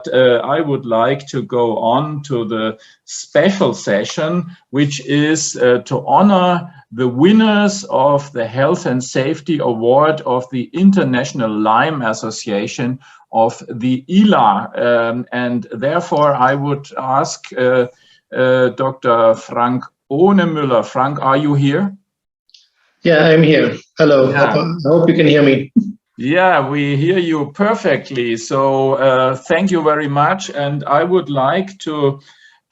I would like to go on to the special session, which is to honor the winners of the Health and Safety Award of the International Lyme Association of the ILA. And therefore, I would ask Dr. Frank Ohnemüller. Frank, are you here? Yeah, I'm here. Hello. Yeah. I hope you can hear me. Yeah, we hear you perfectly. So thank you very much. And I would like to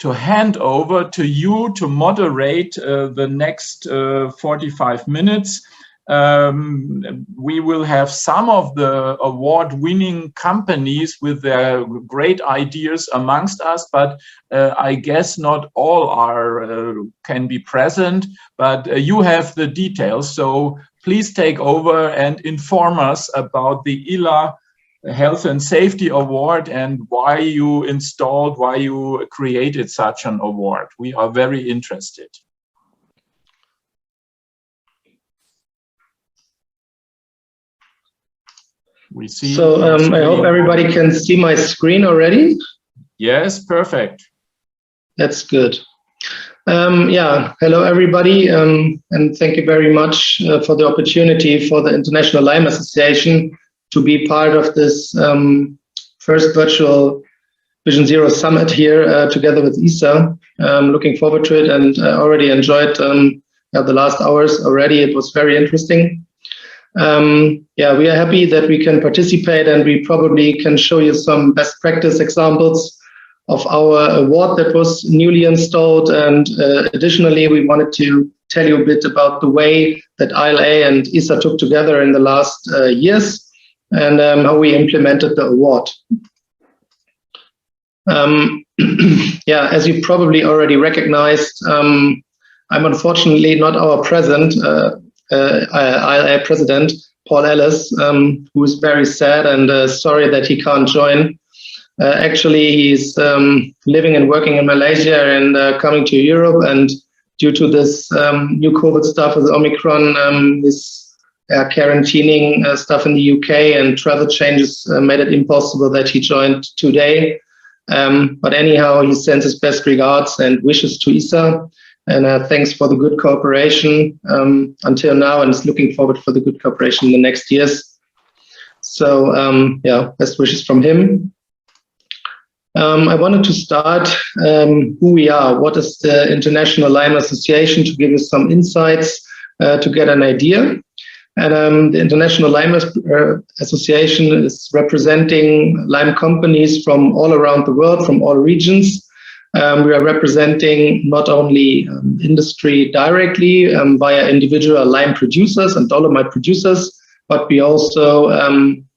hand over to you to moderate the next 45 minutes. We will have some of the award-winning companies with their great ideas amongst us, but I guess not all can be present, but you have the details. So please take over and inform us about the ILA Health and Safety Award and why you created such an award. We are very interested. We see. So I hope everybody can see my screen already. Yes, perfect. That's good. Yeah, hello everybody, and thank you very much for the opportunity for the International Lyme Association to be part of this first virtual Vision Zero Summit here together with ISA. Looking forward to it, and I already enjoyed the last hours already. It was very interesting. Yeah, we are happy that we can participate, and we probably can show you some best practice examples of our award that was newly installed. And additionally, we wanted to tell you a bit about the way that ILA and ISA took together in the last years, and how we implemented the award. Yeah, as you probably already recognized, I'm unfortunately not our ILA president, Paul Ellis, who is very sad and sorry that he can't join. Actually, he's living and working in Malaysia and coming to Europe. And due to this new COVID stuff with Omicron, this quarantining stuff in the UK and travel changes made it impossible that he joined today. But anyhow, he sends his best regards and wishes to ISA. And thanks for the good cooperation until now, and is looking forward for the good cooperation in the next years. So yeah, best wishes from him. I wanted to start who we are. What is the International Lyme Association, to give you some insights to get an idea. And the International Lyme Association is representing Lyme companies from all around the world, from all regions. We are representing not only industry directly via individual Lyme producers and dolomite producers, but we also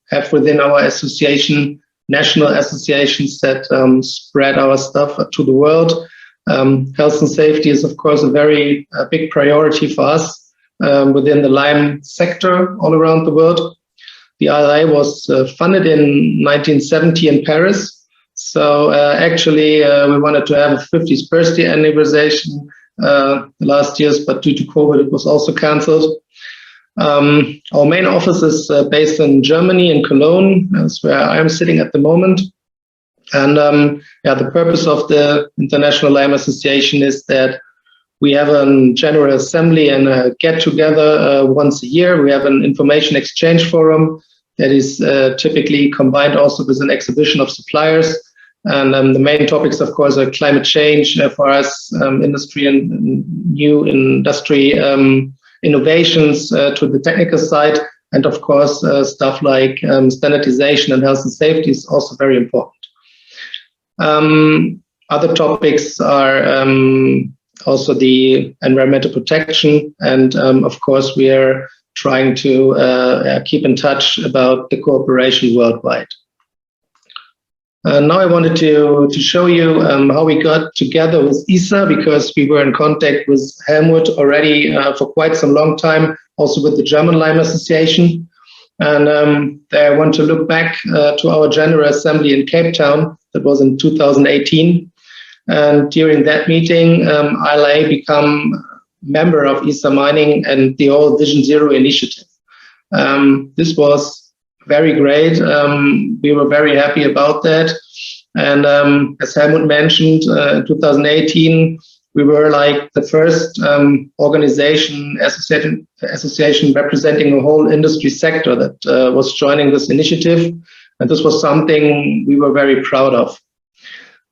have within our association national associations that spread our stuff to the world. Health and safety is, of course, a very big priority for us within the Lyme sector all around the world. The ILA was funded in 1970 in Paris. So actually, we wanted to have a 50th birthday anniversary last years, but due to COVID, it was also cancelled. Our main office is based in Germany, in Cologne. That's where I'm sitting at the moment. And yeah, the purpose of the International Lyme Association is that we have a general assembly and a get-together once a year. We have an information exchange forum that is typically combined also with an exhibition of suppliers. And the main topics, of course, are climate change for us, industry and new industry innovations to the technical side. And of course, stuff like standardization and health and safety is also very important. Other topics are also the environmental protection. And of course, we are trying to keep in touch about the cooperation worldwide. Now I wanted to show you how we got together with ISA, because we were in contact with Helmut already for quite some long time, also with the German Lyme Association. And I want to look back to our General Assembly in Cape Town. That was in 2018. And during that meeting, ILA became member of ISA Mining and the whole Vision Zero initiative. This was very great. We were very happy about that. And as Helmut mentioned, in 2018, we were like the first association representing a whole industry sector that was joining this initiative. And this was something we were very proud of.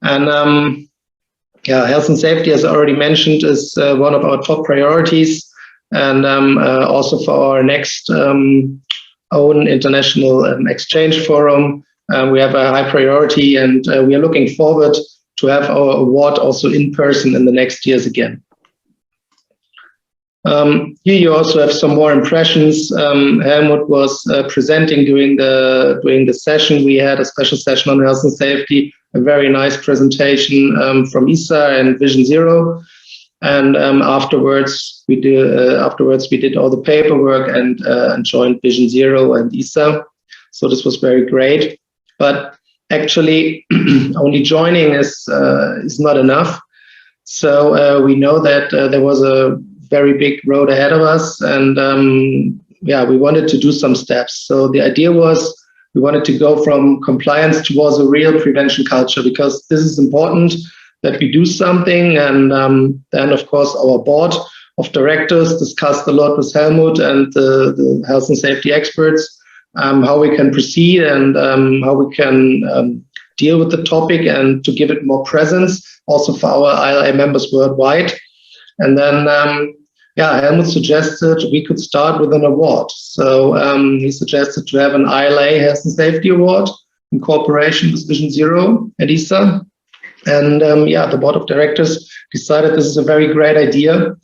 And yeah, health and safety, as I already mentioned, is one of our top priorities. And also for our next own international exchange forum, we have a high priority, and we are looking forward to have our award also in person in the next years again. Here you also have some more impressions. Helmut was presenting during the session. We had a special session on health and safety, a very nice presentation from ISA and Vision Zero. And afterwards we did all the paperwork and joined Vision Zero and ISA. So this was very great. But actually, only joining is not enough. So we know that there was a very big road ahead of us, and yeah, we wanted to do some steps. So the idea was we wanted to go from compliance towards a real prevention culture, because this is important that we do something. And then, of course, our board of directors discussed a lot with Helmut and the health and safety experts, how we can proceed and how we can deal with the topic and to give it more presence also for our ILA members worldwide. And then, yeah, Helmut suggested we could start with an award. So he suggested to have an ILA Health and Safety Award in cooperation with Vision Zero and ISA. And yeah, the board of directors decided this is a very great idea.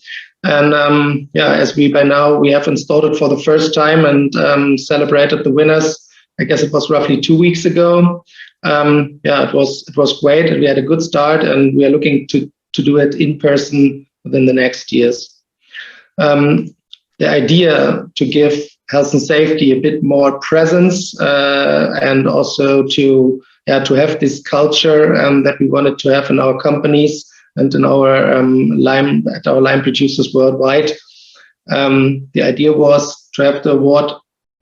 And yeah, as we by now, we have installed it for the first time and celebrated the winners. I guess it was roughly 2 weeks ago. Yeah, it was great. And we had a good start, and we are looking to do it in person within the next years. The idea to give health and safety a bit more presence and also to have this culture that we wanted to have in our companies and in our lime producers worldwide. The idea was to have the award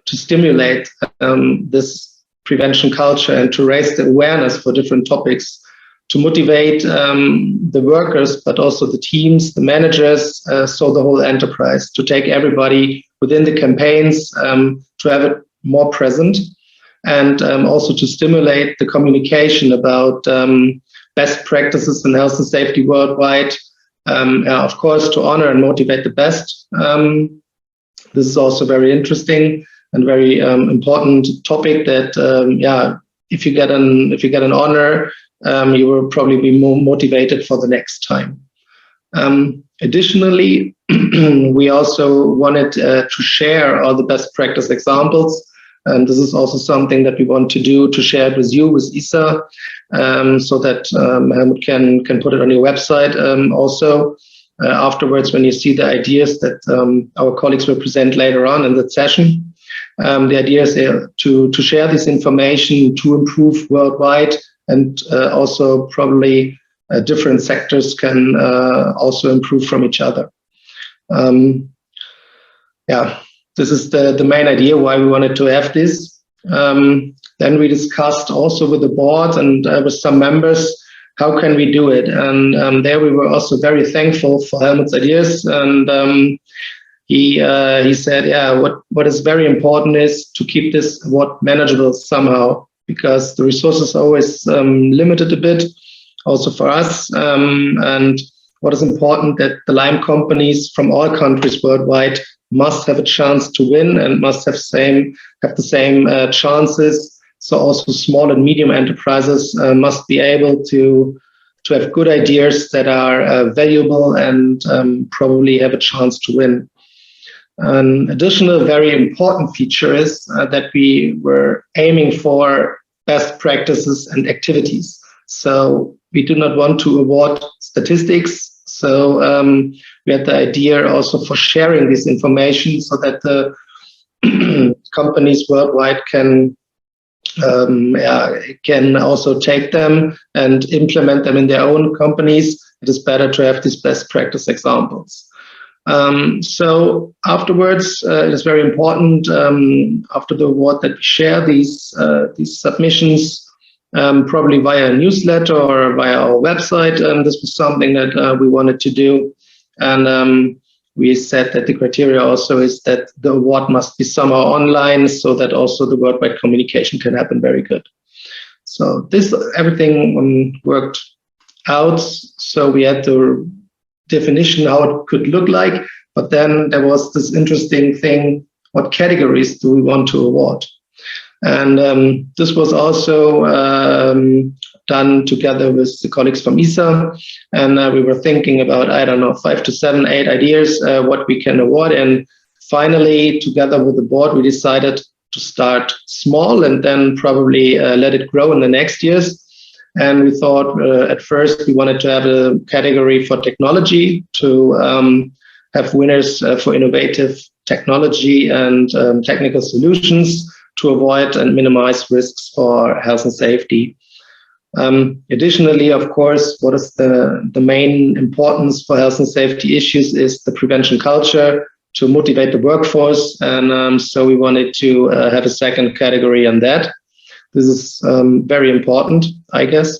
to stimulate this prevention culture and to raise the awareness for different topics, to motivate the workers, but also the teams, the managers, so the whole enterprise, to take everybody within the campaigns, to have it more present, and also to stimulate the communication about best practices in health and safety worldwide. Of course, to honor and motivate the best. This is also very interesting and very important topic that, yeah, if you get an honor, you will probably be more motivated for the next time. Additionally, we also wanted to share all the best practice examples. And this is also something that we want to do, to share it with you, with ISA, so that Helmut can put it on your website also afterwards when you see the ideas that our colleagues will present later on in the session. The idea is to share this information to improve worldwide, and also probably different sectors can also improve from each other. Yeah, this is the main idea why we wanted to have this. Then we discussed also with the board and with some members, how can we do it? And there we were also very thankful for Helmut's ideas. And he said, yeah, what is very important is to keep this award manageable somehow, because the resources are always limited a bit, also for us. And what is important, that the lime companies from all countries worldwide must have a chance to win and must have the same chances. So also small and medium enterprises must be able to have good ideas that are valuable and probably have a chance to win. An additional very important feature is that we were aiming for best practices and activities. So we do not want to award statistics. So we had the idea also for sharing this information so that the companies worldwide can also take them and implement them in their own companies. It is better to have these best practice examples. So afterwards, it is very important after the award that we share these submissions probably via a newsletter or via our website. This was something that we wanted to do. And we said that the criteria also is that the award must be somehow online, so that also the worldwide communication can happen very good. So this everything worked out. So we had the definition how it could look like, but then there was this interesting thing: what categories do we want to award? And this was also done together with the colleagues from ESA, and we were thinking about, I don't know, 5 to 7, 8 ideas what we can award. And finally, together with the board, we decided to start small and then probably let it grow in the next years. And we thought at first we wanted to have a category for technology, to have winners for innovative technology and technical solutions to avoid and minimize risks for health and safety. Additionally, of course, what is the main importance for health and safety issues is the prevention culture, to motivate the workforce. And so we wanted to have a second category on that. This is very important, I guess.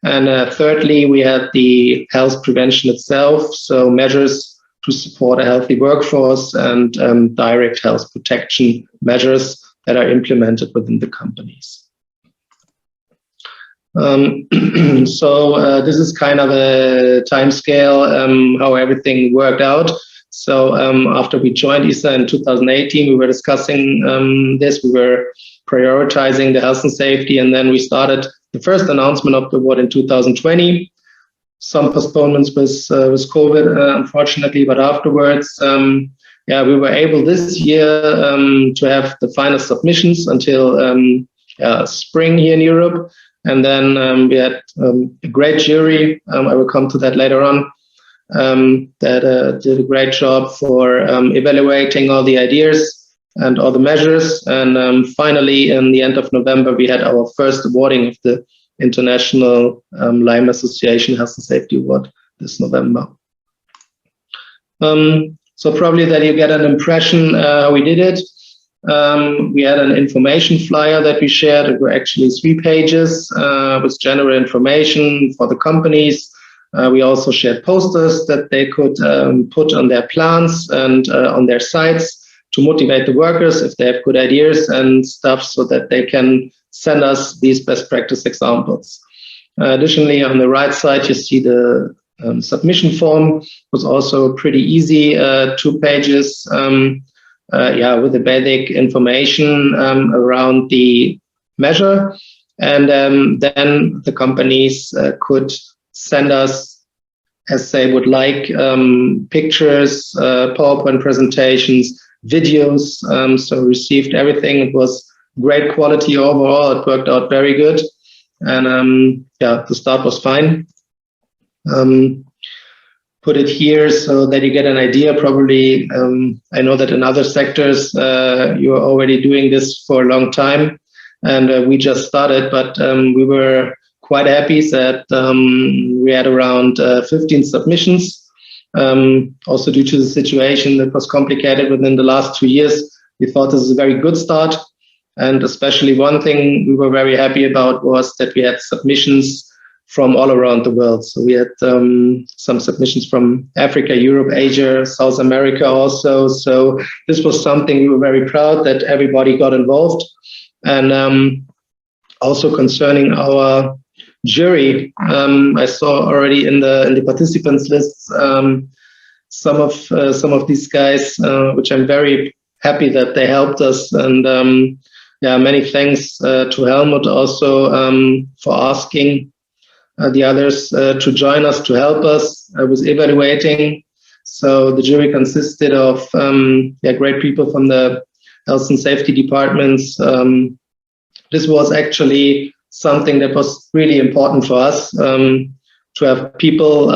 And thirdly, we had the health prevention itself, so measures to support a healthy workforce and direct health protection measures that are implemented within the companies. So this is kind of a time scale, how everything worked out. So after we joined ESA in 2018, we were discussing this. We were prioritizing the health and safety, and then we started the first announcement of the award in 2020. Some postponements with COVID, unfortunately, but afterwards, we were able this year to have the final submissions until spring here in Europe. And then we had a great jury. I will come to that later on. That did a great job for evaluating all the ideas and all the measures. And finally, in the end of November, we had our first awarding of the International Lyme Association Health and Safety Award this November. So probably that you get an impression how we did it. We had an information flyer that we shared. It were actually 3 pages with general information for the companies. We also shared posters that they could put on their plants and on their sites to motivate the workers if they have good ideas and stuff, so that they can send us these best practice examples. Additionally, on the right side, you see the submission form. It was also pretty easy, 2 pages, with the basic information around the measure. And then the companies could send us, as they would like, pictures, PowerPoint presentations, videos. So received everything. It was great quality overall. It worked out very good. And the start was fine. Put it here so that you get an idea. Probably, I know that in other sectors, you are already doing this for a long time. And we just started, but we were quite happy that we had around 15 submissions. Also due to the situation that was complicated within the last 2 years, we thought this is a very good start. And especially one thing we were very happy about was that we had submissions from all around the world. So we had some submissions from Africa, Europe, Asia, South America also. So this was something we were very proud that everybody got involved. And also concerning our jury, I saw already in the participants lists some of these guys, which I'm very happy that they helped us. And many thanks to Helmut also for asking the others to join us, to help us with evaluating. So the jury consisted of great people from the health and safety departments. This was actually something that was really important for us, to have people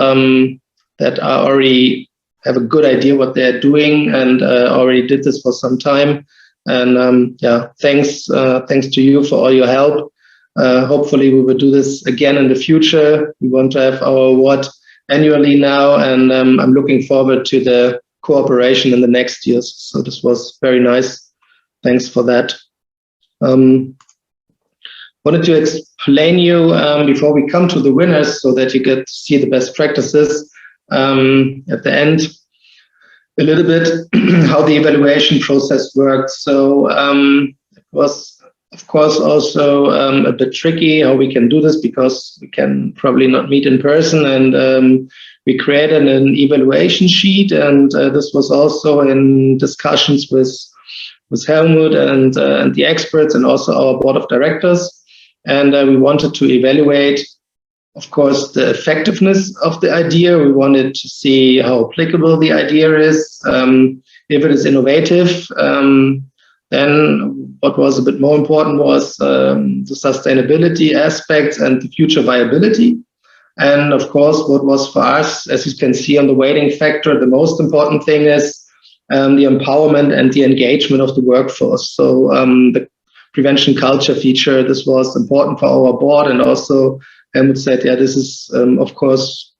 that are already have a good idea what they're doing and already did this for some time. And thanks to you for all your help. Hopefully we will do this again in the future. We want to have our award annually now, and I'm looking forward to the cooperation in the next years. So this was very nice. Thanks for that. wanted to explain you before we come to the winners, so that you get to see the best practices at the end, a little bit how the evaluation process works. So it was, of course, also a bit tricky how we can do this, because we can probably not meet in person, and we created an evaluation sheet, and this was also in discussions with Helmut and the experts, and also our board of directors. And we wanted to evaluate, of course, the effectiveness of the idea. We wanted to see how applicable the idea is, if it is innovative. Then what was a bit more important was the sustainability aspects and the future viability. And of course, what was for us, as you can see on the weighting factor, the most important thing is the empowerment and the engagement of the workforce. So the prevention culture feature, this was important for our board, and also Helmut said, yeah, this is of course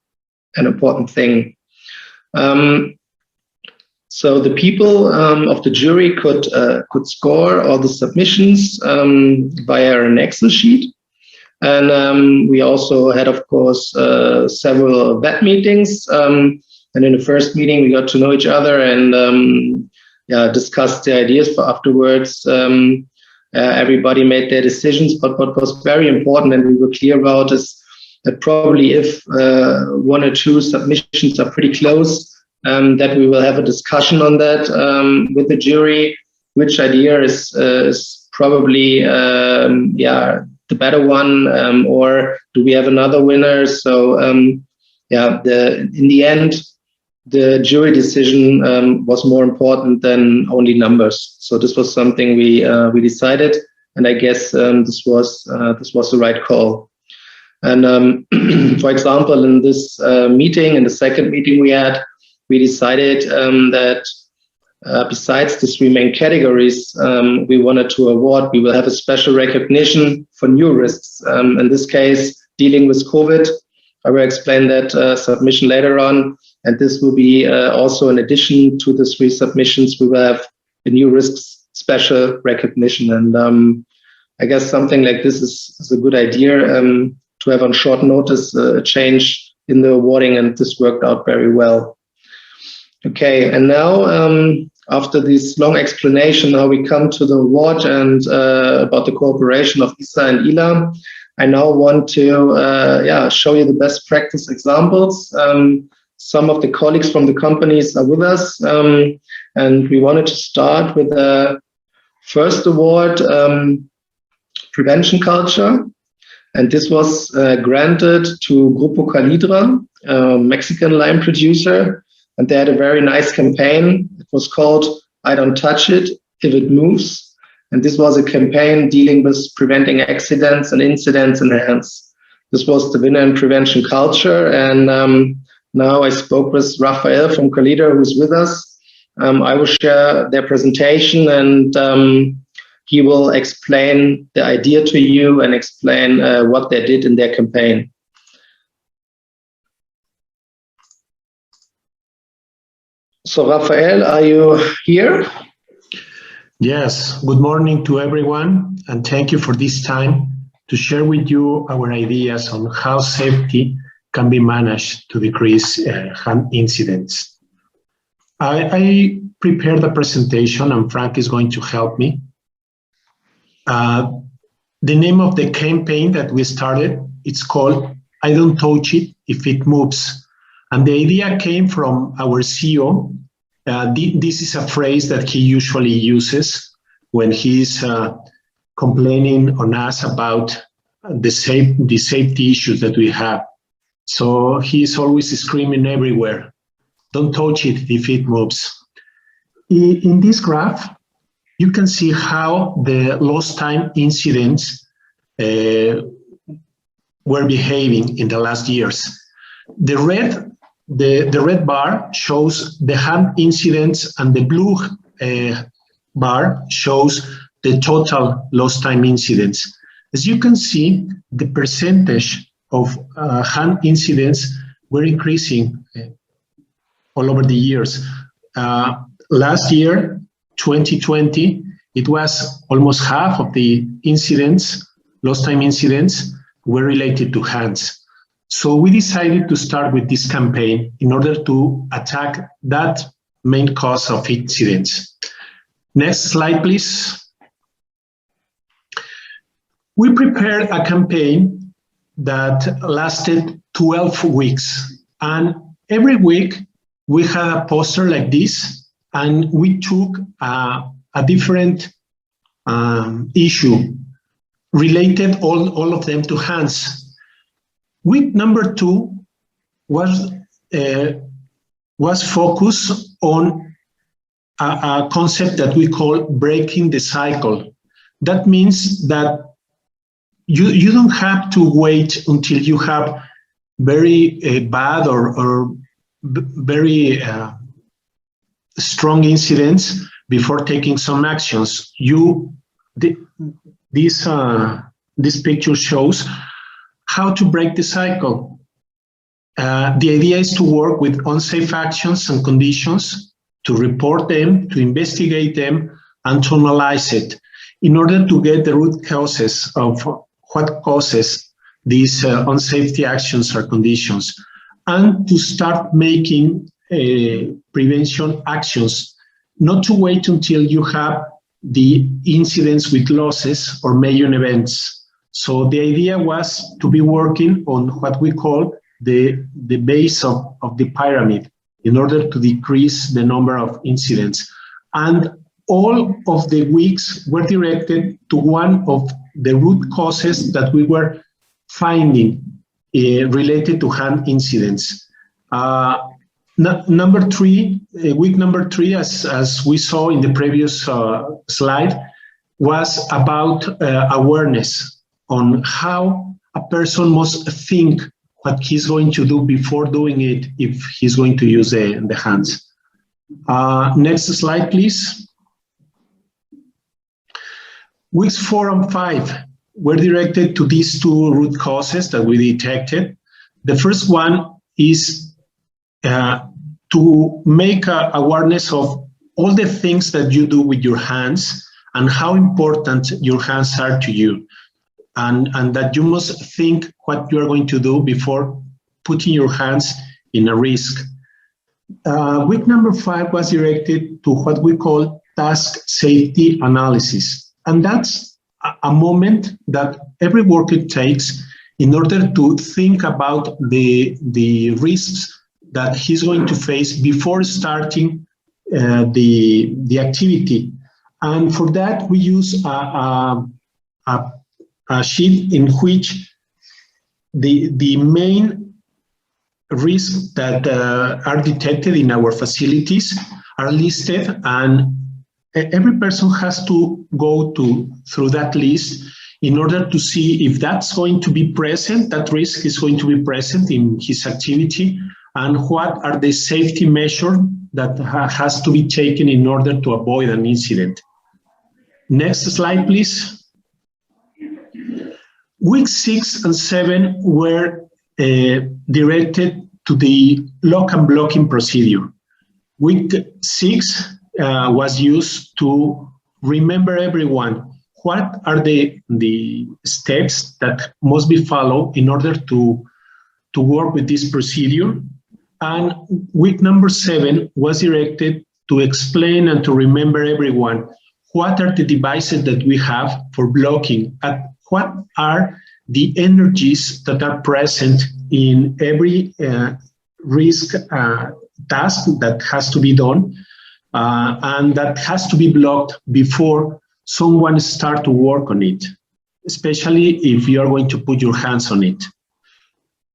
an important thing. So the people of the jury could score all the submissions via an Excel sheet. And we also had, of course, several web meetings. And in the first meeting, we got to know each other and discussed the ideas for afterwards. Everybody made their decisions, but what was very important and we were clear about is that probably if one or two submissions are pretty close, that we will have a discussion on that with the jury, which idea is probably the better one, or do we have another winner? So in the end, the jury decision was more important than only numbers. So this was something we decided, and I guess this was the right call. And for example, in this meeting, in the second meeting we had, we decided that besides the three main categories we wanted to award, we will have a special recognition for new risks. In this case, dealing with COVID. I will explain that submission later on. And this will be also in addition to the three submissions, we will have the new risks special recognition. And I guess something like this is a good idea to have on short notice a change in the awarding, and this worked out very well. Okay, and now after this long explanation how we come to the award and about the cooperation of ISA and ILA, I now want to show you the best practice examples. Some of the colleagues from the companies are with us, and we wanted to start with the first award, Prevention Culture. And this was granted to Grupo Calidra, a Mexican lime producer. And they had a very nice campaign. It was called I Don't Touch It If It Moves. And this was a campaign dealing with preventing accidents and incidents in hands. This was the winner in Prevention Culture. And now I spoke with Rafael from Calidra, who's with us. I will share their presentation, and he will explain the idea to you and explain what they did in their campaign. So, Rafael, are you here? Yes, good morning to everyone, and thank you for this time to share with you our ideas on how safety can be managed to decrease hand incidents. I prepared a presentation, and Frank is going to help me. The name of the campaign that we started, it's called I Don't Touch It If It Moves. And the idea came from our CEO. This is a phrase that he usually uses when he's complaining on us about the safety issues that we have. So he's always screaming everywhere, don't touch it if it moves. In this graph, you can see how the lost time incidents were behaving in the last years. The red bar shows the hand incidents, and the blue bar shows the total lost time incidents. As you can see, the percentage of hand incidents were increasing all over the years. Last year, 2020, it was almost half of the incidents lost time incidents were related to hands. So we decided to start with this campaign in order to attack that main cause of incidents. Next slide, please. We prepared a campaign that lasted 12 weeks, and every week we had a poster like this, and we took a different issue, related all of them to hands. Week number 2 was focused on a concept that we call breaking the cycle. That means that you don't have to wait until you have very bad or very strong incidents before taking some actions. This picture shows how to break the cycle. The idea is to work with unsafe actions and conditions, to report them, to investigate them, and to analyze it in order to get the root causes of what causes these unsafety actions or conditions, and to start making prevention actions, not to wait until you have the incidents with losses or major events. So the idea was to be working on what we call the base of the pyramid in order to decrease the number of incidents. And all of the weeks were directed to one of the root causes that we were finding related to hand incidents. Number 3, week number 3, as we saw in the previous slide, was about awareness on how a person must think what he's going to do before doing it if he's going to use the hands. Next slide, please. Weeks 4 and 5 were directed to these 2 root causes that we detected. The first one is to make awareness of all the things that you do with your hands and how important your hands are to you, and that you must think what you are going to do before putting your hands in a risk. Week number 5 was directed to what we call task safety analysis. And that's a moment that every worker takes in order to think about the risks that he's going to face before starting the activity. And for that, we use a sheet in which the main risks that are detected in our facilities are listed, and every person has to go through that list in order to see if that's going to be present, that risk is going to be present in his activity, and what are the safety measures that has to be taken in order to avoid an incident. Next slide, please. Weeks 6 and 7 were directed to the lock and blocking procedure. Week 6 was used to remember everyone what are the steps that must be followed in order to work with this procedure. And week number 7 was directed to explain and to remember everyone what are the devices that we have for blocking, and what are the energies that are present in every risk task that has to be done, and that has to be blocked before someone starts to work on it, especially if you are going to put your hands on it.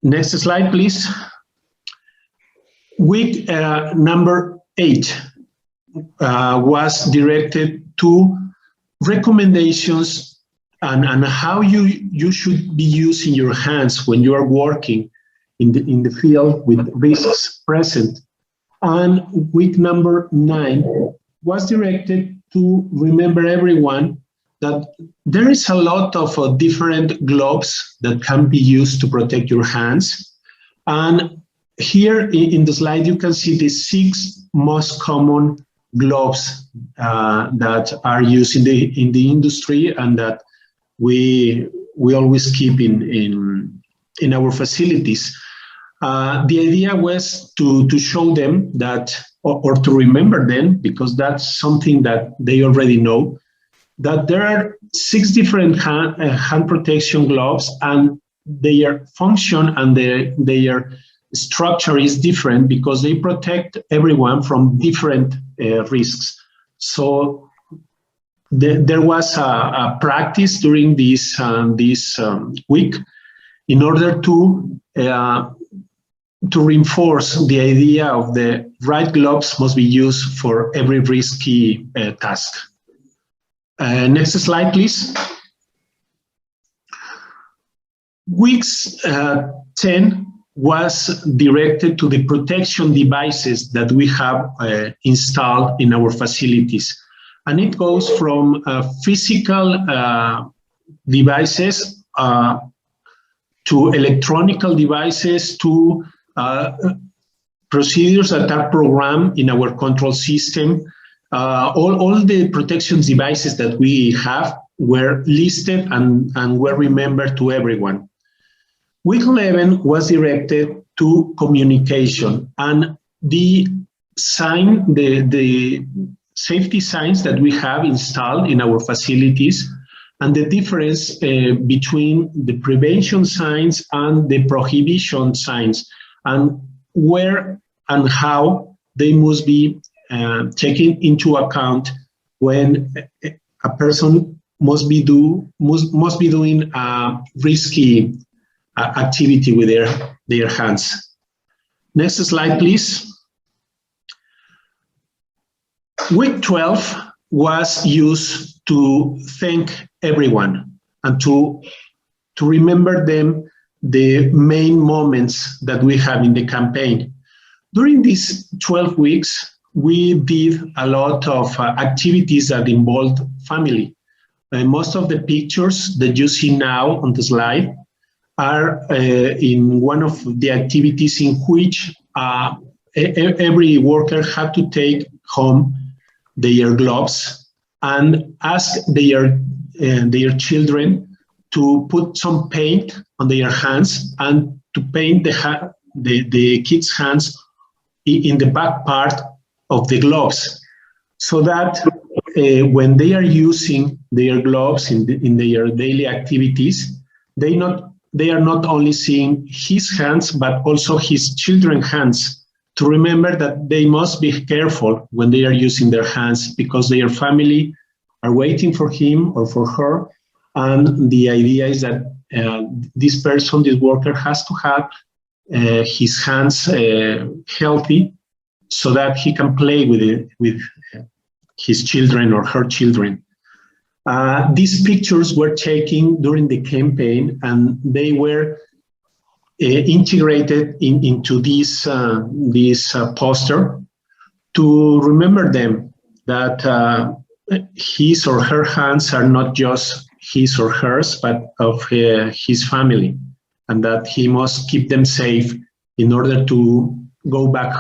Next slide, please. Week number 8 was directed to recommendations and how you should be using your hands when you are working in the field with risks present. And week number 9 was directed to remember everyone that there is a lot of different gloves that can be used to protect your hands. And here in the slide, you can see the 6 most common gloves that are used in the industry, and that we we always keep in our facilities. The idea was to show them that, or to remember them, because that's something that they already know, that there are 6 different hand protection gloves, and their function and their structure is different because they protect everyone from different risks. So there was a practice during this week in order to reinforce the idea of the right gloves must be used for every risky task. Next slide, please. Weeks 10 was directed to the protection devices that we have installed in our facilities. And it goes from physical devices to electronical devices to procedures that are programmed in our control system. All the protection devices that we have were listed and were remembered to everyone. Week 11 was directed to communication, and the safety signs that we have installed in our facilities, and the difference between the prevention signs and the prohibition signs, and where and how they must be taken into account when a person must be doing a risky activity with their hands. Next slide, please. Week 12 was used to thank everyone and to remember them the main moments that we have in the campaign. During these 12 weeks, we did a lot of activities that involved family. Most of the pictures that you see now on the slide are in one of the activities in which every worker had to take home their gloves and ask their children to put some paint on their hands and to paint the kids' hands in the back part of the gloves, so that when they are using their gloves in their daily activities, they are not only seeing his hands, but also his children's hands, to remember that they must be careful when they are using their hands because their family are waiting for him or for her. And the idea is that this person, this worker, has to have his hands healthy so that he can play with his children or her children. These pictures were taken during the campaign, and they were integrated into this poster to remember them that his or her hands are not just his or hers, but of his family, and that he must keep them safe in order to go back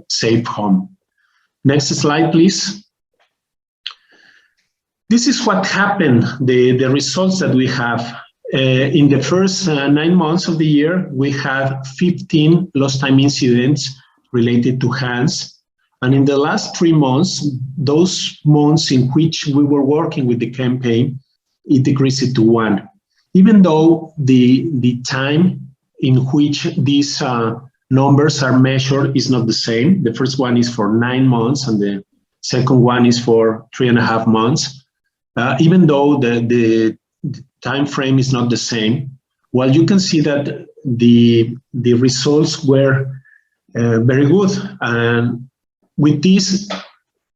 safe home. Next slide, please. This is what happened, the results that we have. In the first 9 months of the year, we had 15 lost time incidents related to hands. And in the last 3 months, those months in which we were working with the campaign, it decreased to 1. Even though the time in which these numbers are measured is not the same. The first one is for 9 months and the second one is for 3.5 months. Even though the time frame is not the same, well, you can see that the results were very good. And with this,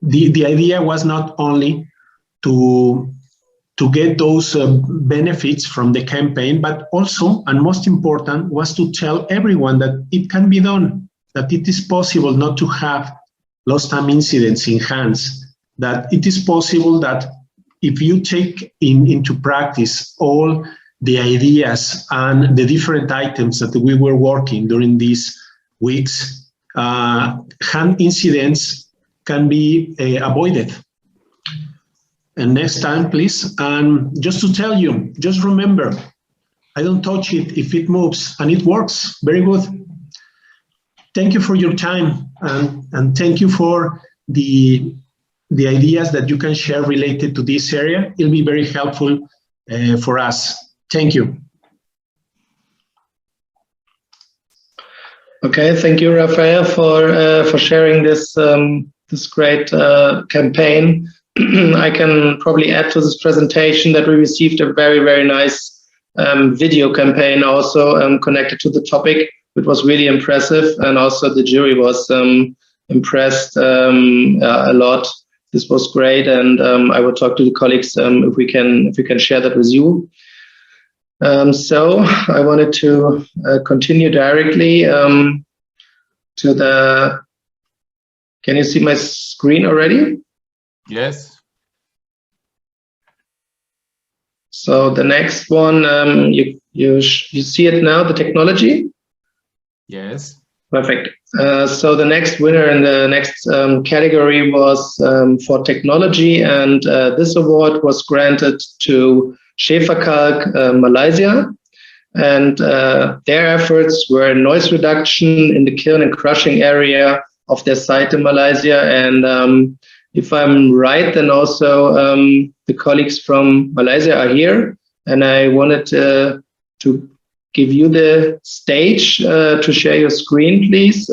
the idea was not only to get those benefits from the campaign, but also, and most important, was to tell everyone that it can be done, that it is possible not to have lost time incidents in hands, that it is possible that if you take into practice all the ideas and the different items that we were working during these weeks, hand incidents can be avoided. and next time, please. And just to tell you, just remember, I don't touch it if it moves, and it works. Very good. Thank you for your time, and thank you for the ideas that you can share related to this area. It'll be very helpful for us. Thank you. Okay, thank you, Rafael, for sharing this this great campaign. I can probably add to this presentation that we received a very nice video campaign also connected to the topic. It was really impressive, and also the jury was impressed a lot. This was great, and I will talk to the colleagues if we can share that with you. So I wanted to continue directly to the. Can you see my screen already? Yes. So the next one, you see it now, the technology? Yes. Perfect. So the next winner in the next category was for technology, and this award was granted to Shefakalk Malaysia, and their efforts were noise reduction in the kiln and crushing area of their site in Malaysia. And if I'm right, then also the colleagues from Malaysia are here, and I wanted to give you the stage to share your screen, please.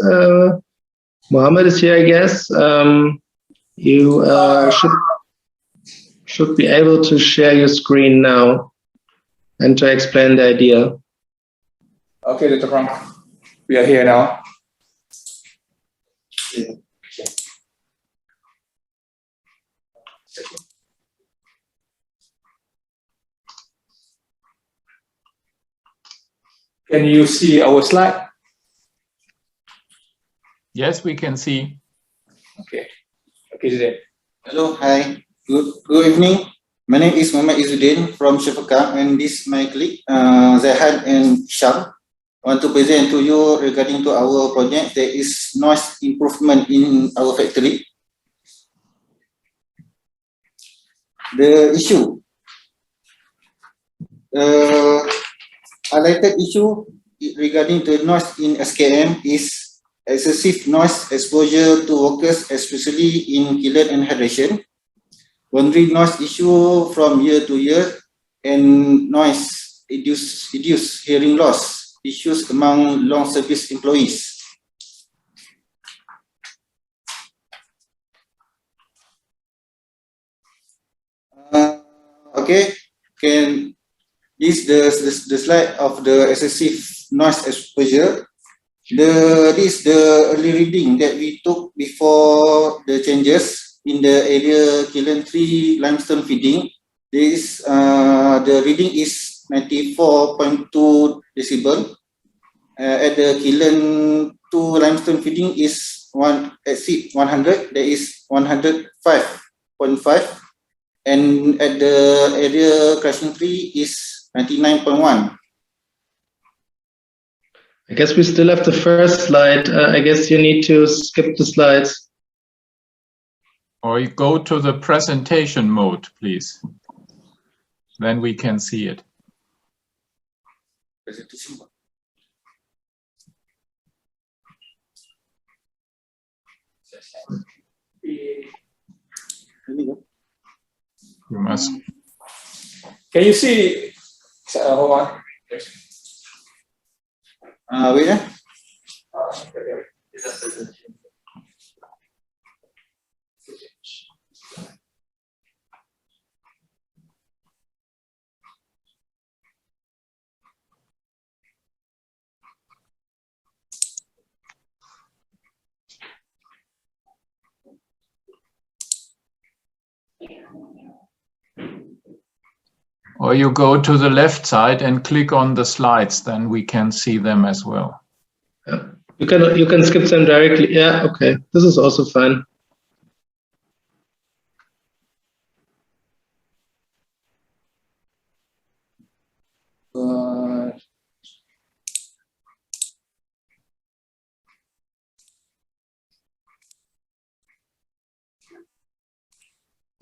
Mohammed is here, I guess. You should be able to share your screen now and to explain the idea. Okay, Dr. Frank, we are here now. Yeah. Can you see our slide? Yes, we can see. Okay. Okay, today. Hello, hi. Good evening. My name is Muhammad Izzuddin from Shefakalk, and this is my colleague, Zahan and Sham. I want to present to you regarding to our project. There is noise improvement in our factory. The issue, highlighted issue regarding the noise in SKM is excessive noise exposure to workers, especially in kiln and hydration. Wandering noise issue from year to year, and noise reduce hearing loss issues among long service employees. Okay, can this the slide of the excessive noise exposure. This the early reading that we took before the changes in the area kiln 3 limestone feeding. This the reading is 94.2 decibel. At the kiln 2 limestone feeding is exceed 100. There is 105.5. And at the area crushing 3 is 99.1. I guess we still have the first slide. I guess you need to skip the slides. Or you go to the presentation mode, please. Then we can see it. Presentation. You must. Can you see? Hold on. Wait. Or you go to the left side and click on the slides, then we can see them as well. Yeah. You can skip them directly. Yeah, okay. This is also fine.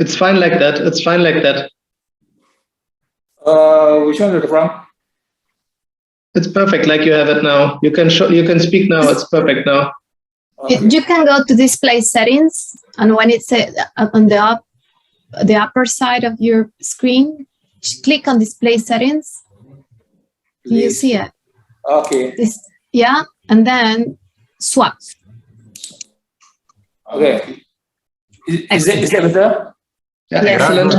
It's fine like that. It's fine like that. Which one, Dr. Frank? It's perfect like you have it now. You can show. You can speak now. It's perfect now. You can go to display settings, and when it's on the upper side of your screen, click on display settings. Do you see it? Okay. Yeah, and then swap. Okay. Is that better? Yeah, Yes. excellent.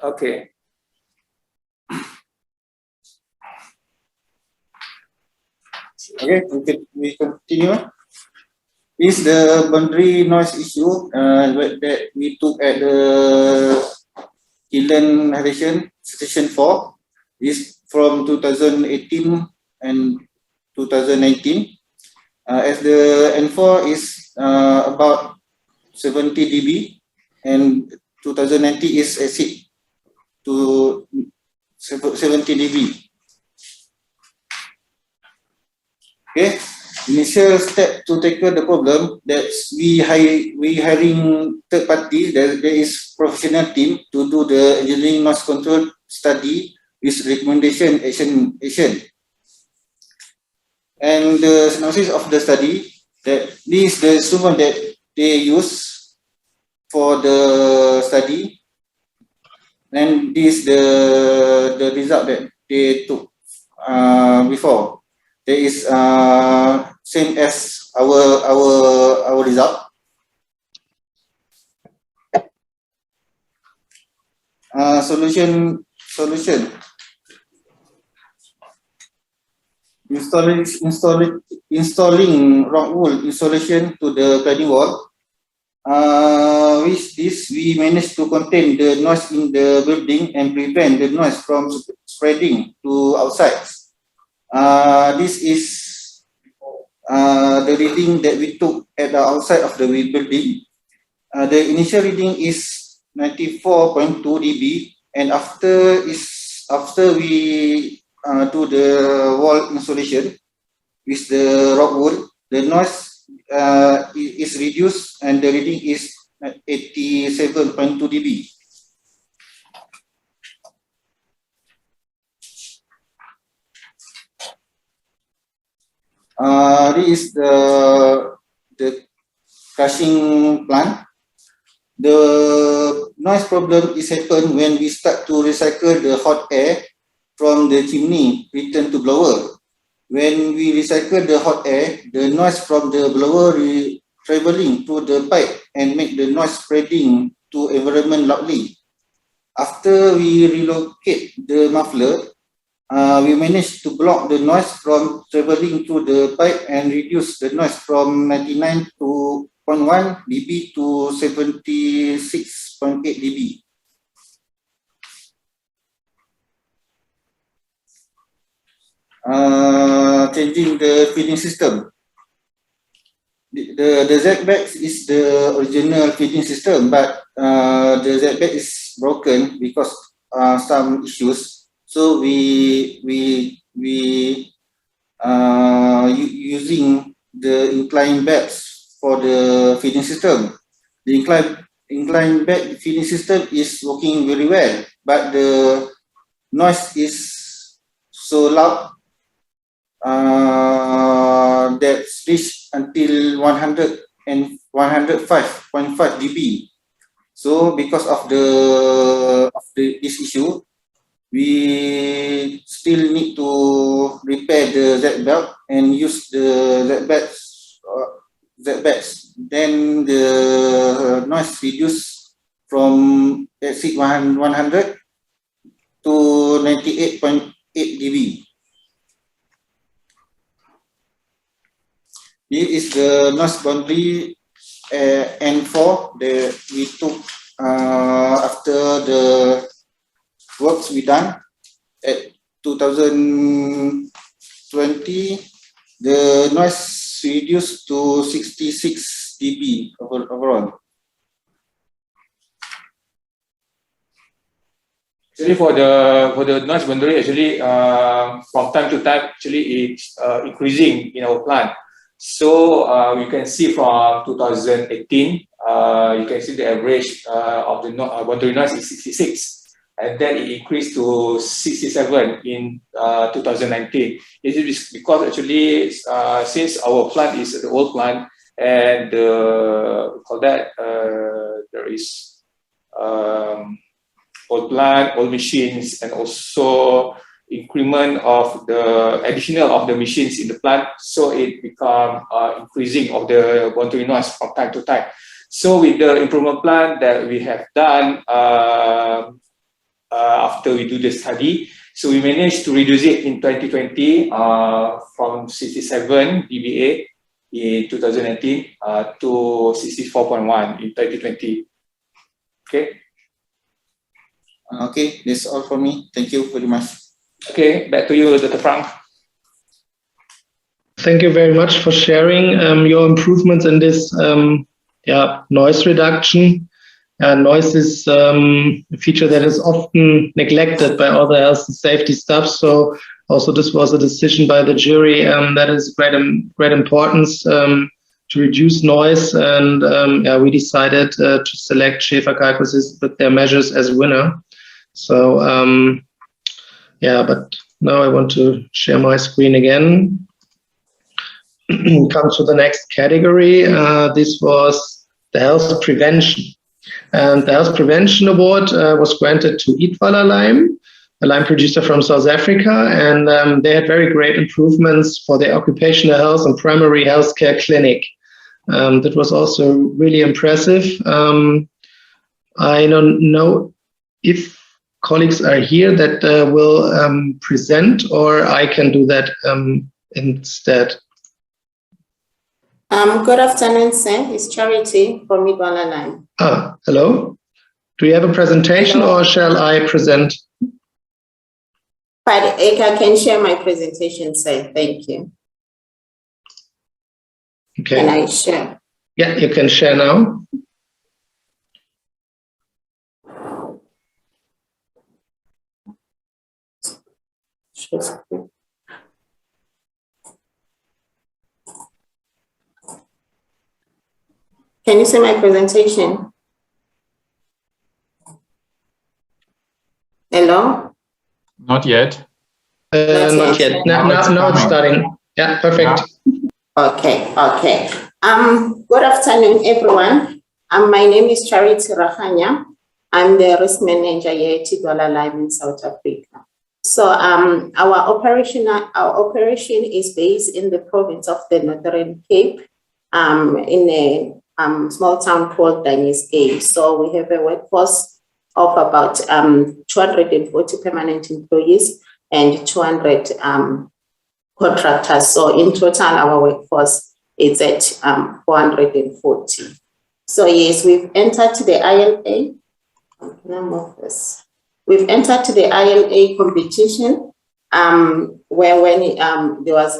Okay. Okay, we continue. Is the boundary noise issue that we took at the Killen Hydration Station 4 is from 2018 and 2019. As the N4 is about 70 dB and 2019 is exceed to 70 dB. Okay, initial step to tackle the problem that we hiring third party. There is professional team to do the engineering noise control study with recommendation action. And the synopsis of the study that this is the instrument that they use for the study, and this is the result that they took before. There is same as our result. Solution. Installing rock wool insulation to the cladding wall. With this, we managed to contain the noise in the building and prevent the noise from spreading to outside. This is the reading that we took at the outside of the building. The initial reading is 94.2 dB, and after we do the wall insulation with the rock wool, the noise is reduced and the reading is 87.2 dB. This is the crushing plant. The noise problem is happen when we start to recycle the hot air from the chimney return to blower. When we recycle the hot air, the noise from the blower traveling to the pipe and make the noise spreading to environment loudly. After we relocate the muffler, we managed to block the noise from traveling through the pipe and reduce the noise from 99.1 dB to 76.8 dB. Changing the feeding system. The Z-Bags is the original feeding system, but the Z-Bag is broken because some issues. So we using the inclined bags for the feeding system. The inclined bag feeding system is working very well, but the noise is so loud that reached until 100 and 105.5 dB. So because of this issue, we still need to repair the Z-belt and use the Z-bags. Then the noise reduced from exceed 100 to 98.8 dB. This is the noise boundary N4 that we took after the works we done at 2020. The noise reduced to 66 dB overall. Actually, for the noise boundary, actually from time to time, actually it's increasing in our plant. So you can see from 2018, you can see the average of the boundary noise is 66. And then it increased to 67 in 2019. This is because actually, since our plant is the old plant, and there is old plant, old machines, and also increment of the additional of the machines in the plant, so it become increasing of the boundary noise from time to time. So with the improvement plan that we have done after we do the study, so we managed to reduce it in 2020 from 67 dBA in 2019 to 64.1 in 2020. Okay. Okay, that's all for me. Thank you very much. Okay, back to you, Dr. Frank. Thank you very much for sharing your improvements in this noise reduction. Noise is a feature that is often neglected by all the health and safety stuff. So also this was a decision by the jury that is great importance to reduce noise. And we decided to select Schäfer Kalkus with their measures as winner. So but now I want to share my screen again. Come to the next category. This was the health prevention. And the Health Prevention Award was granted to Eatwala Lime, a lime producer from South Africa, and they had very great improvements for their occupational health and primary healthcare clinic. That was also really impressive. I don't know if colleagues are here that will present, or I can do that instead. Good afternoon, sir. It's Charity from Eatwala Lime. Hello. Do you have a presentation? Hello. Or shall I present? But I can share my presentation, sir. Thank you. Okay. Can I share? Yeah, you can share now. Can you see my presentation? Hello? Not yet. Not yet. Now it's starting. Yeah, perfect. Okay. Good afternoon, everyone. My name is Charity Rahanya. I'm the risk manager here at Eatwala Lime in South Africa. So our operation is based in the province of the Northern Cape, in a small town called Daniesgate. So we have a workforce of about 240 permanent employees and 200 contractors. So in total, our workforce is at 440. So yes, we've entered the ILA. We've entered to the ILA competition, where there was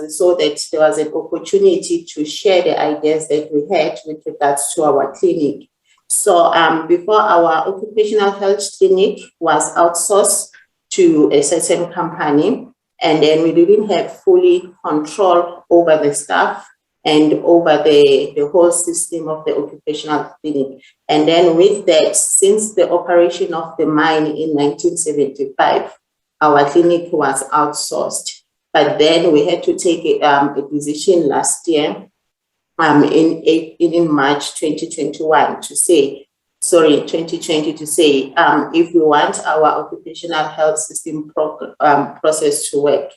an opportunity to share the ideas that we had with regards to our clinic. So before, our occupational health clinic was outsourced to a certain company, and then we didn't have fully control over the staff and over the whole system of the occupational clinic. And then with that, since the operation of the mine in 1975, our clinic was outsourced. But then we had to take a decision last year in March 2021 to say, if we want our occupational health system process to work,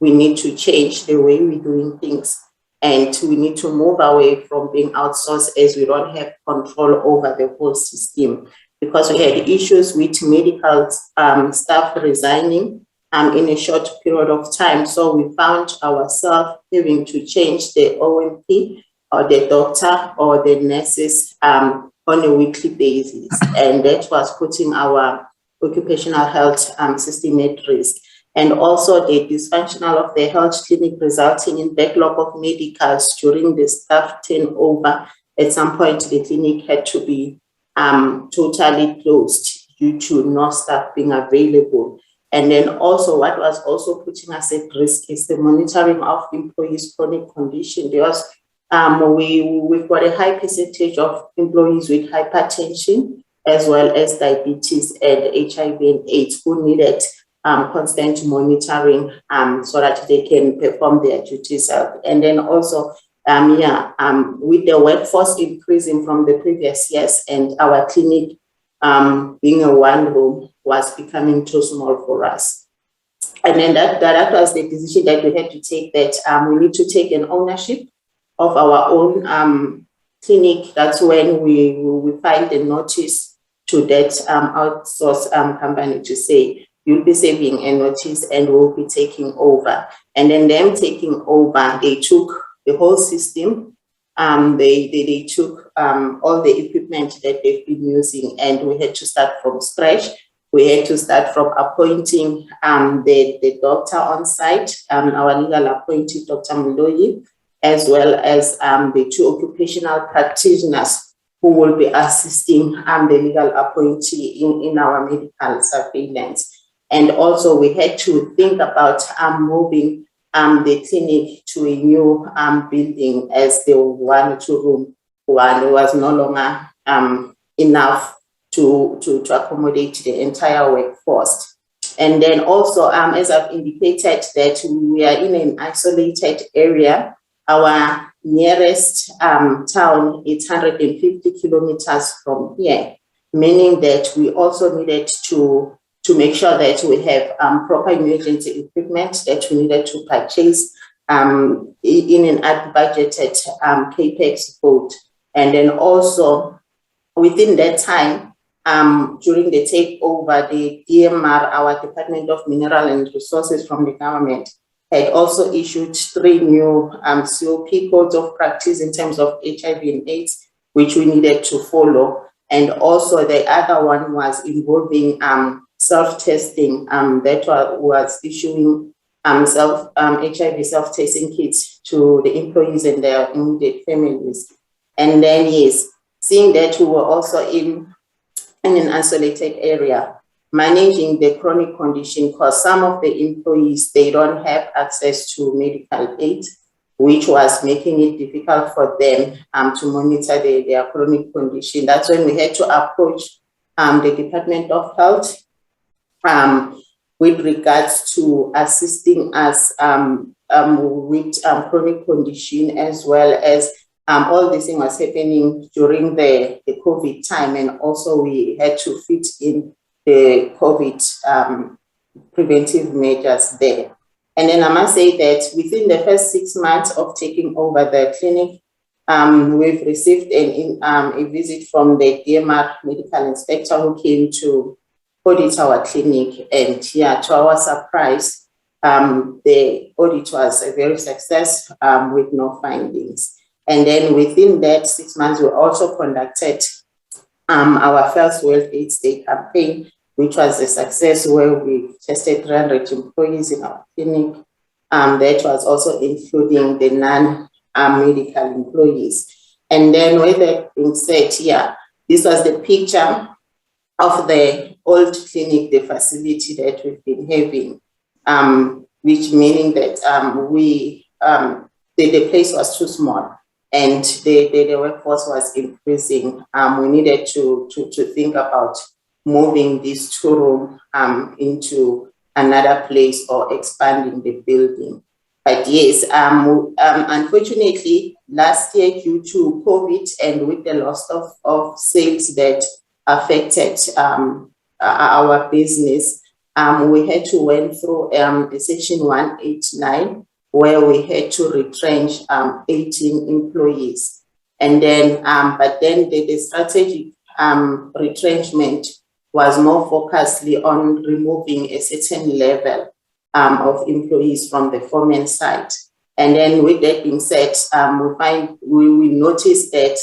we need to change the way we're doing things. And we need to move away from being outsourced, as we don't have control over the whole system, because we had issues with medical staff resigning in a short period of time. So we found ourselves having to change the OMP or the doctor or the nurses on a weekly basis. And that was putting our occupational health system at risk. And also the dysfunctional of the health clinic, resulting in backlog of medicals during the staff turnover. At some point, the clinic had to be totally closed due to no staff being available. And then also what was also putting us at risk is the monitoring of employees' chronic condition. There was we've got a high percentage of employees with hypertension, as well as diabetes and HIV and AIDS, who needed constant monitoring so that they can perform their duties. And then also, with the workforce increasing from the previous years and our clinic being a one room was becoming too small for us. And then that was the decision that we had to take, that we need to take an ownership of our own clinic. That's when we filed a notice to that outsource company to say, you'll be saving a notice and we'll be taking over. And then them taking over, they took the whole system. They took all the equipment that they've been using, and we had to start from scratch. We had to start from appointing the doctor on site, our legal appointee, Dr. Muloyi, as well as the 2 occupational practitioners who will be assisting the legal appointee in our medical surveillance. And also we had to think about moving the clinic to a new building, as the 1 or 2 room one was no longer enough to accommodate the entire workforce. And then also, as I've indicated, that we are in an isolated area. Our nearest town is 150 kilometers from here, meaning that we also needed to make sure that we have proper emergency equipment that we needed to purchase in an budgeted capex vote. And then also within that time, during the takeover, the DMR, our Department of Mineral and Resources from the government, had also issued 3 new COP codes of practice in terms of HIV and AIDS, which we needed to follow. And also the other one was involving self-testing, that was issuing HIV self-testing kits to the employees and their immediate families. And then, yes, seeing that we were also in an isolated area, managing the chronic condition, because some of the employees, they don't have access to medical aid, which was making it difficult for them to monitor their chronic condition. That's when we had to approach the Department of Health with regards to assisting us with chronic condition, as well as all this thing was happening during the COVID time, and also we had to fit in the COVID preventive measures there. And then I must say that within the first 6 months of taking over the clinic, we've received a visit from the DMR medical inspector who came to audit our clinic. And yeah, to our surprise, the audit was a very success with no findings. And then within that 6 months, we also conducted our first World AIDS Day campaign, which was a success, where we tested 300 employees in our clinic. That was also including the non-medical employees. And then with that being said, yeah, this was the picture of the old clinic, the facility that we've been having, which meaning that the place was too small and the workforce was increasing. We needed to think about moving this 2 room into another place or expanding the building. But yes, unfortunately, last year, due to COVID and with the loss of sales that affected our business, we had to went through a Section 189, where we had to retrench 18 employees. And then, but then the strategic retrenchment was more focused on removing a certain level of employees from the foreman side. And then with that being said, we noticed that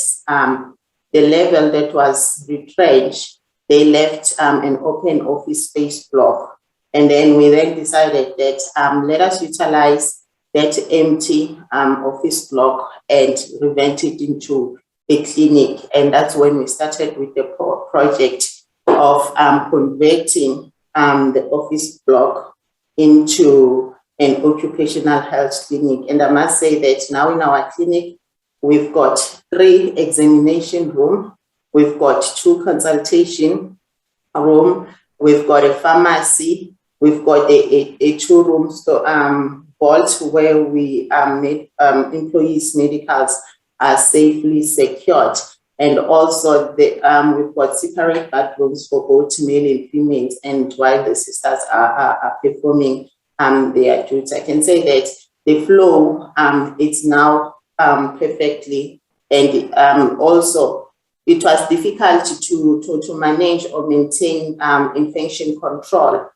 the level that was retrenched, they left an open office space block. And then we then decided that let us utilize that empty office block and revamp it into a clinic. And that's when we started with the project of converting the office block into an occupational health clinic. And I must say that now in our clinic, We've got 3 examination rooms. We've got 2 consultation room. We've got a pharmacy. We've got a 2-room vault where we make employees' medicals are safely secured. And also we've got separate bathrooms for both male and females, and while the sisters are performing their duties. I can say that the flow it's now perfectly, and also it was difficult to manage or maintain infection control,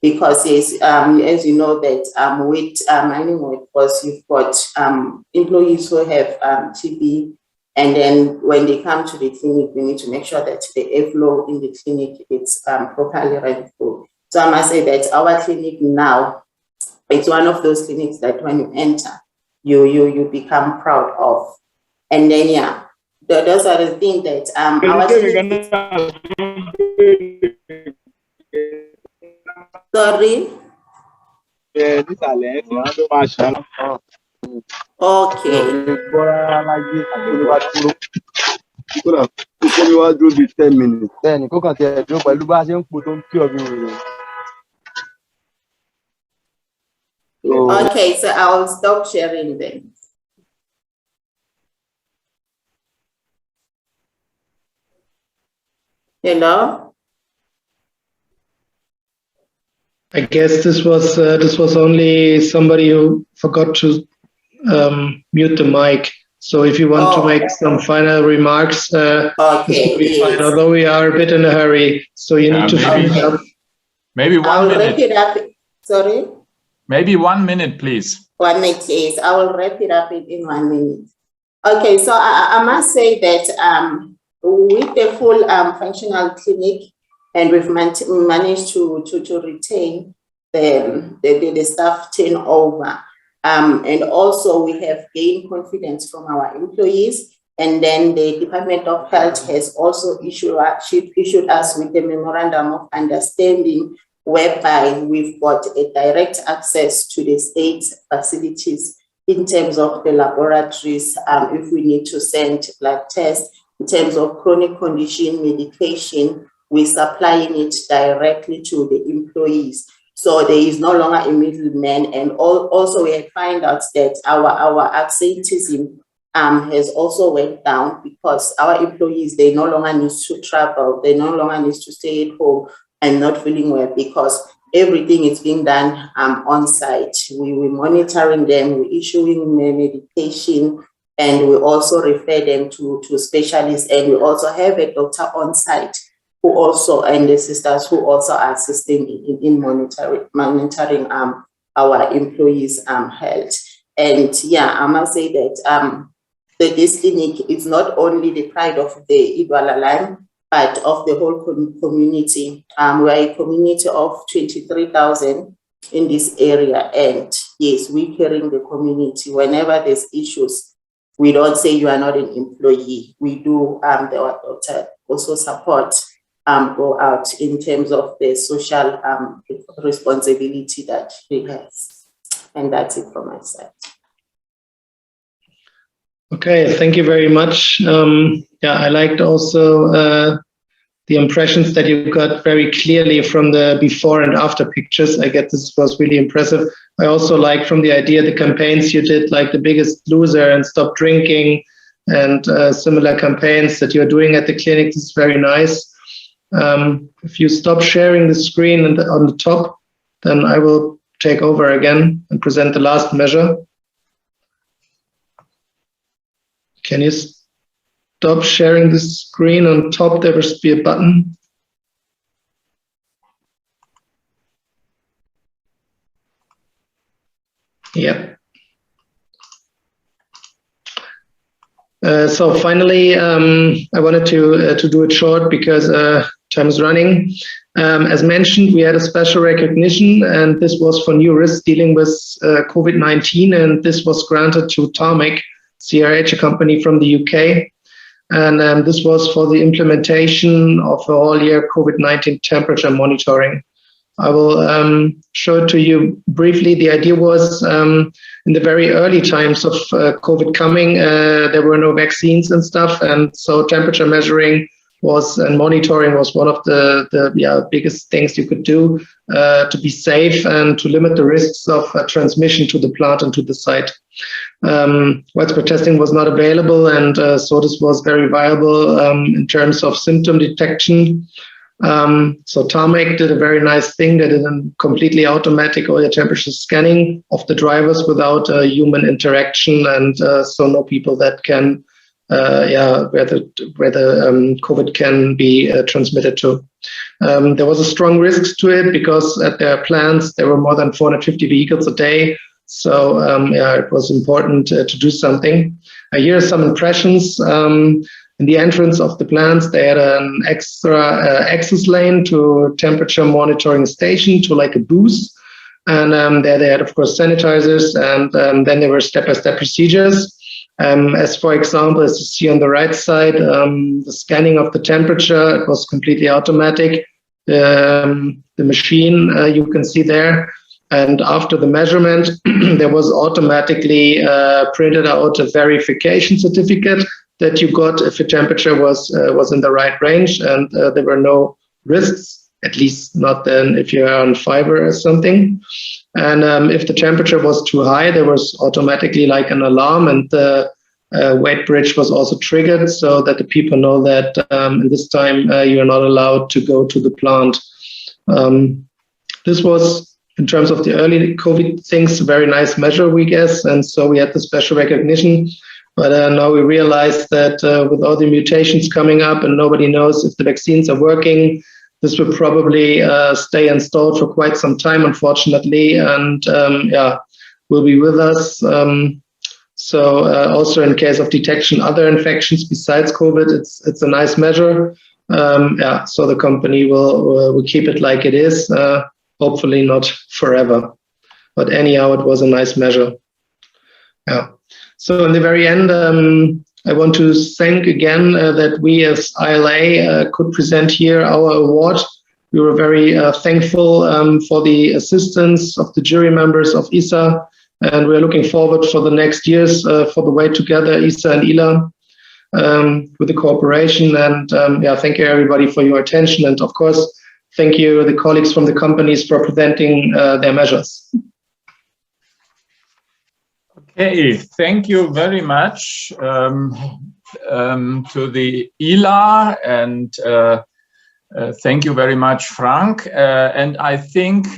because as you know that with mining workforce, you've got employees who have TB, and then when they come to the clinic, we need to make sure that the airflow in the clinic is properly run through. So I must say that our clinic now, it's one of those clinics that when you enter, you become proud of. And then, yeah, those are the things that our clinic. Sorry? Okay. Okay, so I'll stop sharing then. Hello? I guess this was only somebody who forgot to mute the mic. So if you want to make some final remarks, okay, this will be fine, although we are a bit in a hurry. So you need to finish up. Maybe 1 minute. I'll wrap it up. Sorry? Maybe 1 minute, please. 1 minute, yes. I will wrap it up in 1 minute. Okay, so I must say that with the full functional clinic, and we've managed to retain the staff turnover. And also we have gained confidence from our employees. And then the Department of Health has also issued us with a memorandum of understanding, whereby we've got a direct access to the state facilities in terms of the laboratories, if we need to send blood tests, in terms of chronic condition medication, we're supplying it directly to the employees. So there is no longer a middleman. And also we have found out that our absenteeism has also went down, because our employees, they no longer need to travel, they no longer need to stay at home and not feeling well, because everything is being done on site. We're monitoring them, we're issuing medication, and we also refer them to specialists, and we also have a doctor on site who also, and the sisters who also are assisting in monitoring our employees' health. And yeah, I must say that this clinic is not only the pride of the Idwala line, but of the whole community. We are a community of 23,000 in this area, and yes, we're carrying the community. Whenever there's issues, we don't say you are not an employee. We do the doctor also support go out in terms of the social responsibility that he has. And that's it from my side. Okay, thank you very much. Yeah, I liked also the impressions that you got very clearly from the before and after pictures. I guess this was really impressive. I also like from the idea, the campaigns you did, like The Biggest Loser and Stop Drinking, and similar campaigns that you're doing at the clinic. This is very nice. If you stop sharing the screen on the top, then I will take over again and present the last measure. Can you stop sharing the screen? On top, there must be a button. Yeah. So finally, I wanted to do it short because time is running. As mentioned, we had a special recognition, and this was for new risks dealing with COVID-19, and this was granted to Tarmac CRH, a company from the UK. And this was for the implementation of a all-year COVID-19 temperature monitoring. I will show it to you briefly. The idea was in the very early times of COVID coming, there were no vaccines and stuff, and so temperature measuring and monitoring was one of the biggest things you could do to be safe and to limit the risks of transmission to the plant and to the site. Widespread testing was not available, and so this was very viable in terms of symptom detection. So Tarmac did a very nice thing. They did a completely automatic oil temperature scanning of the drivers without human interaction, and so no people that can where the COVID can be transmitted to. There was a strong risk to it because at their plants there were more than 450 vehicles a day. So it was important to do something. Here are some impressions. In the entrance of the plants, they had an extra access lane to temperature monitoring station, to like a booth. And there they had, of course, sanitizers, and then there were step-by-step procedures. As for example, as you see on the right side, the scanning of the temperature, it was completely automatic. The machine you can see there. And after the measurement, there was automatically printed out a verification certificate that you got if your temperature was in the right range, and there were no risks, at least not then if you're on fiber or something. And if the temperature was too high, there was automatically like an alarm, and the weight bridge was also triggered so that the people know that in this time you are not allowed to go to the plant. This was, in terms of the early COVID things, a very nice measure, we guess, and so we had the special recognition. But now we realize that with all the mutations coming up and nobody knows if the vaccines are working, this will probably stay installed for quite some time, unfortunately, and will be with us. So also in case of detection other infections besides COVID, it's a nice measure. So the company will keep it like it is, hopefully not forever. But anyhow, it was a nice measure. Yeah. So in the very end, I want to thank again that we as ILA could present here our award. We were very thankful for the assistance of the jury members of ISA, and we're looking forward for the next years for the way together, ISA and ILA, with the cooperation. And thank you everybody for your attention. And of course, thank you the colleagues from the companies for presenting their measures. Okay, thank you very much to the ILA, and thank you very much, Frank. And I think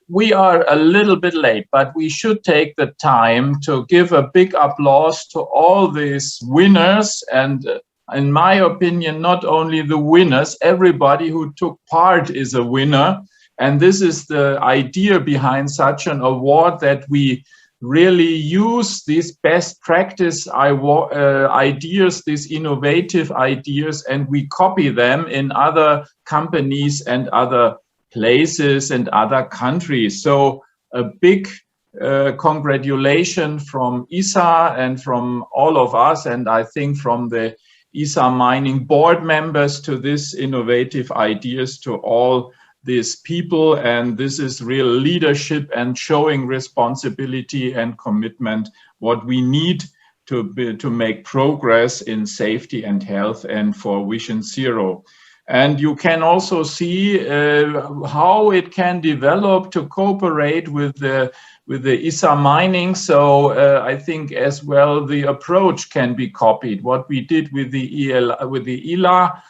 we are a little bit late, but we should take the time to give a big applause to all these winners. And in my opinion, not only the winners, everybody who took part is a winner. And this is the idea behind such an award, that we really use these best practice ideas, these innovative ideas, and we copy them in other companies and other places and other countries. So a big congratulations from ISA and from all of us, and I think from the ISA Mining board members, to this innovative ideas to all these people. And this is real leadership and showing responsibility and commitment, what we need to make progress in safety and health and for Vision Zero. And you can also see how it can develop to cooperate with the ISA Mining. So I think as well the approach can be copied. What we did with the ILA,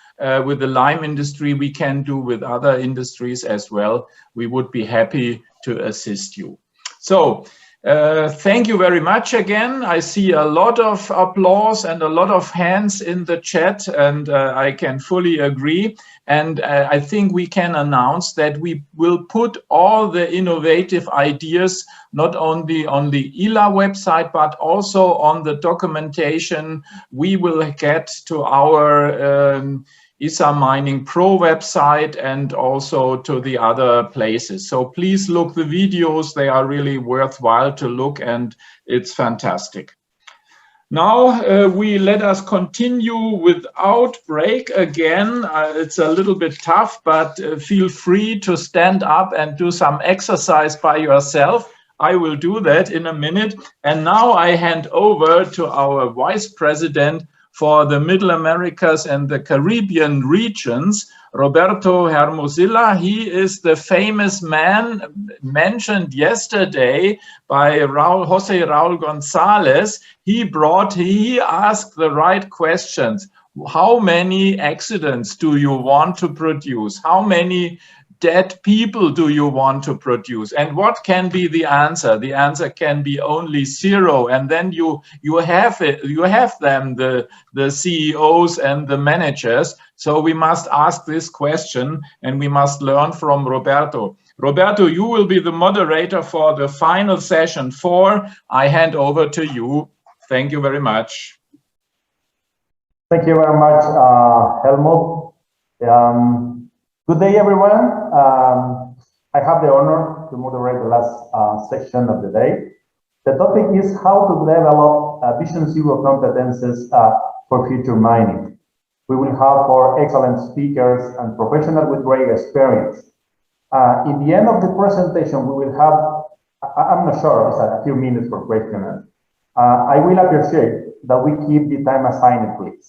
with the lime industry, we can do with other industries as well. We would be happy to assist you. So thank you very much again. I see a lot of applause and a lot of hands in the chat, and I can fully agree. And I think we can announce that we will put all the innovative ideas not only on the ILA website, but also on the documentation we will get to our ISA Mining Pro website and also to the other places. So please look the videos, they are really worthwhile to look, and it's fantastic. Now let us continue without break again. It's a little bit tough, but feel free to stand up and do some exercise by yourself. I will do that in a minute. And now I hand over to our Vice President for the Middle Americas and the Caribbean regions, Roberto Hermosilla. He is the famous man mentioned yesterday by Jose Raul Gonzalez. He asked the right questions. How many accidents do you want to produce? How many dead people do you want to produce? And what can be the answer? The answer can be only 0. And then you have them, the CEOs and the managers. So we must ask this question and we must learn from Roberto. Roberto, you will be the moderator for the final session 4. I hand over to you. Thank you very much. Thank you very much, Helmut. Good day, everyone. I have the honor to moderate the last section of the day. The topic is how to develop Vision Zero competences for future mining. We will have 4 excellent speakers and professionals with great experience. In the end of the presentation, we will have, I'm not sure, it's a few minutes for questions. I will appreciate that we keep the time assigned, please.